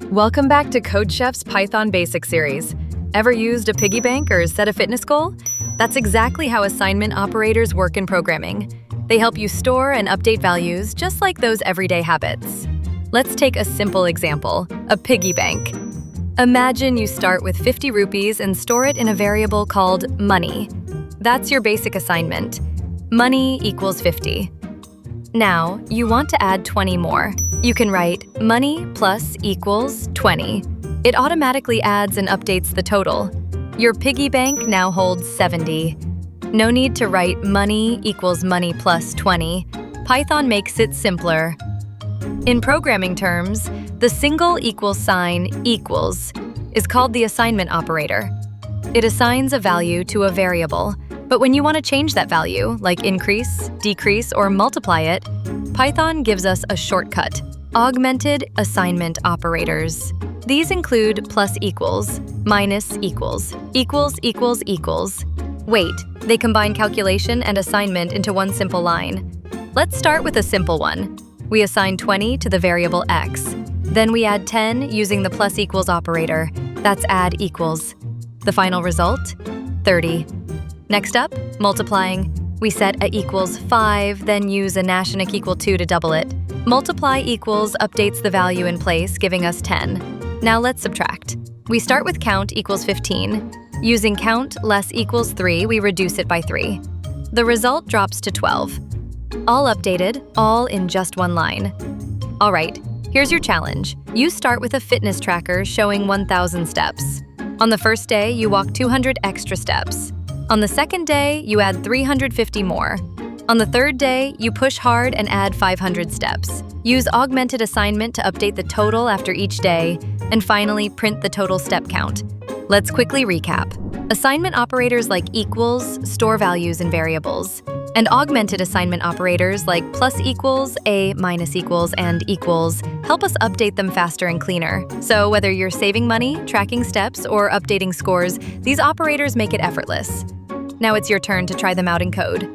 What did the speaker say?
Welcome back to CodeChef's Python Basic series. Ever used a piggy bank or set a fitness goal? That's exactly how assignment operators work in programming. They help you store and update values just like those everyday habits. Let's take a simple example, a piggy bank. Imagine you start with 50 rupees and store it in a variable called money. That's your basic assignment. Money equals 50. Now, you want to add 20 more. You can write money plus equals 20. It automatically adds and updates the total. Your piggy bank now holds 70. No need to write money equals money plus 20. Python makes it simpler. In programming terms, the single equal sign equals is called the assignment operator. It assigns a value to a variable, but when you want to change that value, like increase, decrease, or multiply it, Python gives us a shortcut, augmented assignment operators. These include plus equals, minus equals, equals equals equals. Wait, they combine calculation and assignment into one simple line. Let's start with a simple one. We assign 20 to the variable x. Then we add 10 using the plus equals operator. That's add equals. The final result? 30. Next up, multiplying. We set a equals 5, then use a # equal 2 to double it. Multiply equals updates the value in place, giving us 10. Now let's subtract. We start with count equals 15. Using count less equals 3, we reduce it by 3. The result drops to 12. All updated, all in just one line. All right, here's your challenge. You start with a fitness tracker showing 1,000 steps. On the first day, you walk 200 extra steps. On the second day, you add 350 more. On the third day, you push hard and add 500 steps. Use augmented assignment to update the total after each day, and finally, print the total step count. Let's quickly recap. Assignment operators like equals store values in variables, and augmented assignment operators like plus equals, a minus equals, and equals help us update them faster and cleaner. So whether you're saving money, tracking steps, or updating scores, these operators make it effortless. Now it's your turn to try them out in code.